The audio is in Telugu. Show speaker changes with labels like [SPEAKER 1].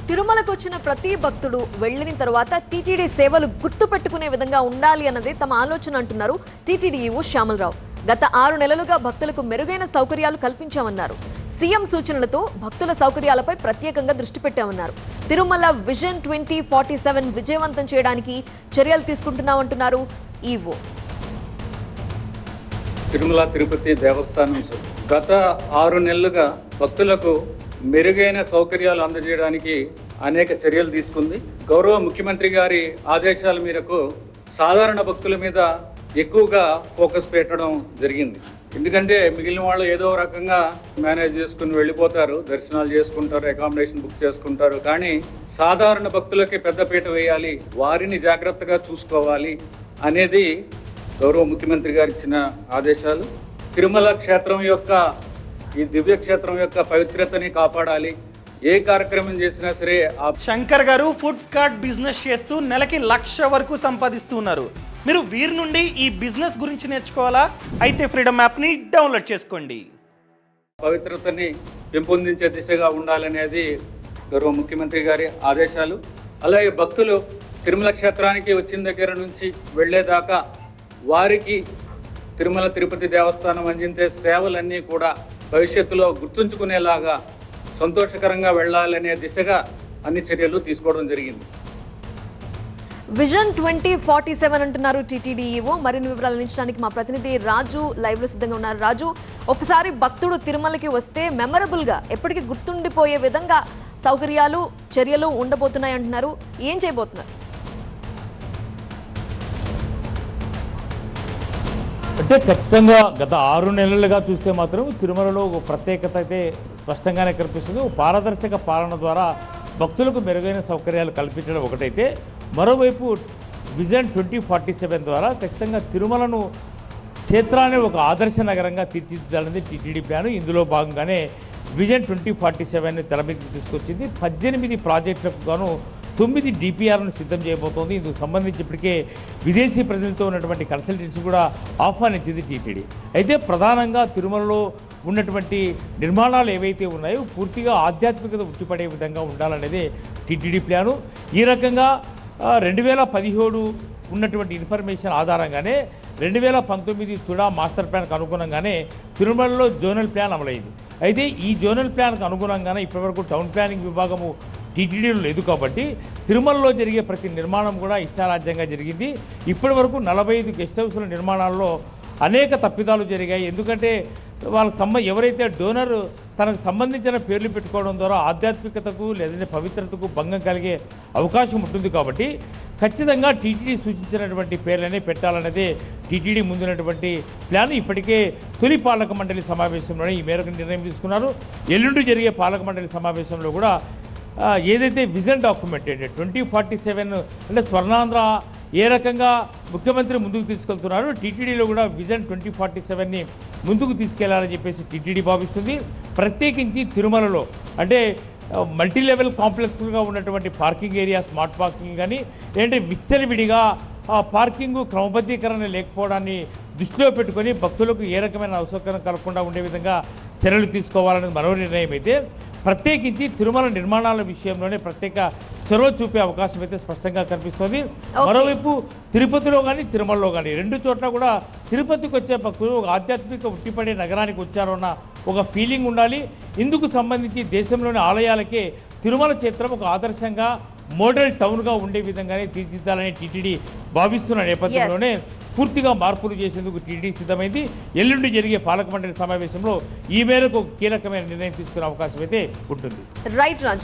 [SPEAKER 1] తిరుమలకు వచ్చిన ప్రతి భక్తుడు వెళ్లిన తర్వాత టీటీడీ సేవలు గుర్తుపెట్టుకునే విధంగా ఉండాలి అన్నదే తమ ఆలోచన అంటున్నారు టీటీడీ ఈవో శ్యామలరావు. గత 6 నెలలుగా భక్తులకు మెరుగైన సౌకర్యాలు కల్పించామన్నారు. సీఎం సూచనలతో భక్తుల సౌకర్యాలపై ప్రత్యేకంగా దృష్టి పెట్టామన్నారు. తిరుమల విజన్ 2047 విజయవంతం చేయడానికి చర్యలు తీసుకుంటున్నామంటున్నారు ఈవో.
[SPEAKER 2] తిరుమల తిరుపతి దేవస్థానం గత 6 నెలలుగా భక్తులకు మెరుగైన సౌకర్యాలు అందజేయడానికి అనేక చర్యలు తీసుకుంది. గౌరవ ముఖ్యమంత్రి గారి ఆదేశాల మేరకు సాధారణ భక్తుల మీద ఎక్కువగా ఫోకస్ పెట్టడం జరిగింది. ఎందుకంటే మిగిలిన వాళ్ళు ఏదో రకంగా మేనేజ్ చేసుకుని వెళ్ళిపోతారు, దర్శనాలు చేసుకుంటారు, అకామిడేషన్ బుక్ చేసుకుంటారు. కానీ సాధారణ భక్తులకి పెద్దపీట వేయాలి, వారిని జాగ్రత్తగా చూసుకోవాలి అనేది గౌరవ ముఖ్యమంత్రి గారు ఇచ్చిన ఆదేశాలు. తిరుమల క్షేత్రం యొక్క ఈ దివ్య క్షేత్రం యొక్క పవిత్రతని కాపాడాలి. ఏ కార్యక్రమం చేసినా సరే.
[SPEAKER 3] శంకర్ గారు ఫుడ్ కార్ట్ బిజినెస్ చేస్తూ నెలకి 1,00,000 వరకు సంపాదిస్తున్నారు. మీరు వీరి నుండి ఈ బిజినెస్ గురించి నేర్చుకోవాలా? అయితే ఫ్రీడమ్ యాప్ని డౌన్లోడ్ చేసుకోండి.
[SPEAKER 2] పవిత్రతని పెంపొందించే దిశగా ఉండాలనేది గౌరవ ముఖ్యమంత్రి గారి ఆదేశాలు. అలాగే భక్తులు తిరుమల క్షేత్రానికి వచ్చిన దగ్గర నుంచి వెళ్ళేదాకా వారికి తిరుమల తిరుపతి దేవస్థానం అందించే సేవలన్నీ కూడా భవిష్యత్తులో గుర్తుంచుకునేలాగా సంతోషకరంగా వెళ్ళాలనే దిశగా అన్ని చర్యలు తీసుకోవడం జరిగింది.
[SPEAKER 1] విజన్ 2047 అంటున్నారు టీటీడీ ఈవో. మరిన్ని వివరాలు అందించడానికి మా ప్రతినిధి రాజు లైవ్ లో సిద్ధంగా ఉన్నారు. రాజు, ఒకసారి భక్తుడు తిరుమలకి వస్తే మెమరబుల్ గా ఎప్పటికీ గుర్తుండిపోయే విధంగా సౌకర్యాలు చర్యలు ఉండబోతున్నాయి అంటున్నారు. ఏం చేయబోతున్నారు?
[SPEAKER 4] అంటే ఖచ్చితంగా గత 6 నెలలుగా చూస్తే మాత్రం తిరుమలలో ఒక ప్రత్యేకత అయితే స్పష్టంగానే కనిపిస్తుంది. పారదర్శక పాలన ద్వారా భక్తులకు మెరుగైన సౌకర్యాలు కల్పించడం ఒకటైతే, మరోవైపు విజన్ 2047 ద్వారా ఖచ్చితంగా తిరుమలను క్షేత్రాన్ని ఒక ఆదర్శ నగరంగా తీర్చిదిద్దాలనేది టీటీడీ ప్లాను. ఇందులో భాగంగానే విజన్ 2047ని తెర మీదకి తీసుకొచ్చింది. 18 ప్రాజెక్టులకు గాను 9 డిపిఆర్ను సిద్ధం చేయబోతోంది. ఇందుకు సంబంధించి ఇప్పటికే విదేశీ ప్రజలతో ఉన్నటువంటి కన్సల్టెన్సీ కూడా ఆహ్వానించింది టీటీడీ. అయితే ప్రధానంగా తిరుమలలో ఉన్నటువంటి నిర్మాణాలు ఏవైతే ఉన్నాయో పూర్తిగా ఆధ్యాత్మికత ఉట్టిపడే విధంగా ఉండాలనేదే టీటీడీ ప్లాను. ఈ రకంగా 2017 ఉన్నటువంటి ఇన్ఫర్మేషన్ ఆధారంగానే 2019 తుడా మాస్టర్ ప్లాన్కు అనుగుణంగానే తిరుమలలో జోనల్ ప్లాన్ అమలైంది. అయితే ఈ జోనల్ ప్లాన్కు అనుగుణంగానే ఇప్పటివరకు టౌన్ ప్లానింగ్ విభాగము టీటీడీలో లేదు కాబట్టి తిరుమలలో జరిగే ప్రతి నిర్మాణం కూడా ఇష్టారాజ్యంగా జరిగింది. ఇప్పటి వరకు 45 గెస్ట్ హౌస్ల నిర్మాణాల్లో అనేక తప్పిదాలు జరిగాయి. ఎందుకంటే వాళ్ళకి ఎవరైతే డోనర్ తనకు సంబంధించిన పేర్లు పెట్టుకోవడం ద్వారా ఆధ్యాత్మికతకు లేదంటే పవిత్రతకు భంగం కలిగే అవకాశం ఉంటుంది. కాబట్టి ఖచ్చితంగా టీటీడీ సూచించినటువంటి పేర్లనే పెట్టాలనేదే టీటీడీ ముందున్నటువంటి ప్లాన్. ఇప్పటికే తొలి పాలక మండలి సమావేశంలోనే ఈ మేరకు నిర్ణయం తీసుకున్నారు. ఎల్లుండి జరిగే పాలక మండలి సమావేశంలో కూడా ఏదైతే విజన్ డాక్యుమెంట్ 2047 అంటే స్వర్ణాంధ్ర ఏ రకంగా ముఖ్యమంత్రి ముందుకు తీసుకెళ్తున్నారు, టీటీడీలో కూడా విజన్ 2047ని ముందుకు తీసుకెళ్లాలని చెప్పేసి టీటీడీ భావిస్తుంది. ప్రత్యేకించి తిరుమలలో అంటే మల్టీ లెవెల్ కాంప్లెక్స్లుగా ఉన్నటువంటి పార్కింగ్ ఏరియా, స్మార్ట్ పార్కింగ్ కానీ ఏంటంటే విచ్చలవిడిగా పార్కింగ్ క్రమబద్ధీకరణ లేకపోవడాన్ని దృష్టిలో పెట్టుకొని భక్తులకు ఏ రకమైన అసౌకర్యం కలగకుండా ఉండే విధంగా చర్యలు తీసుకోవాలనేది మరో నిర్ణయం అయితే, ప్రత్యేకించి తిరుమల నిర్మాణాల విషయంలోనే ప్రత్యేక చొరవ చూపే అవకాశం అయితే స్పష్టంగా కనిపిస్తుంది. మరోవైపు తిరుపతిలో కానీ తిరుమలలో కానీ 2 చోట్ల కూడా తిరుపతికి వచ్చే భక్తులు ఒక ఆధ్యాత్మిక ఉట్టిపడే నగరానికి వచ్చారన్న ఒక ఫీలింగ్ ఉండాలి. ఇందుకు సంబంధించి దేశంలోని ఆలయాలకే తిరుమల క్షేత్రం ఒక ఆదర్శంగా మోడల్ టౌన్గా ఉండే విధంగానే తీర్చిదిద్దాలని టీటీడీ భావిస్తున్న నేపథ్యంలోనే పూర్తిగా మార్పులు చేసేందుకు టీటీడీ సిద్ధమైంది. ఎల్లుండి జరిగే పాలక మండలి సమావేశంలో ఈ మేరకు కీలకమైన నిర్ణయం తీసుకునే అవకాశం అయితే ఉంటుంది.
[SPEAKER 1] రైట్ రాజు.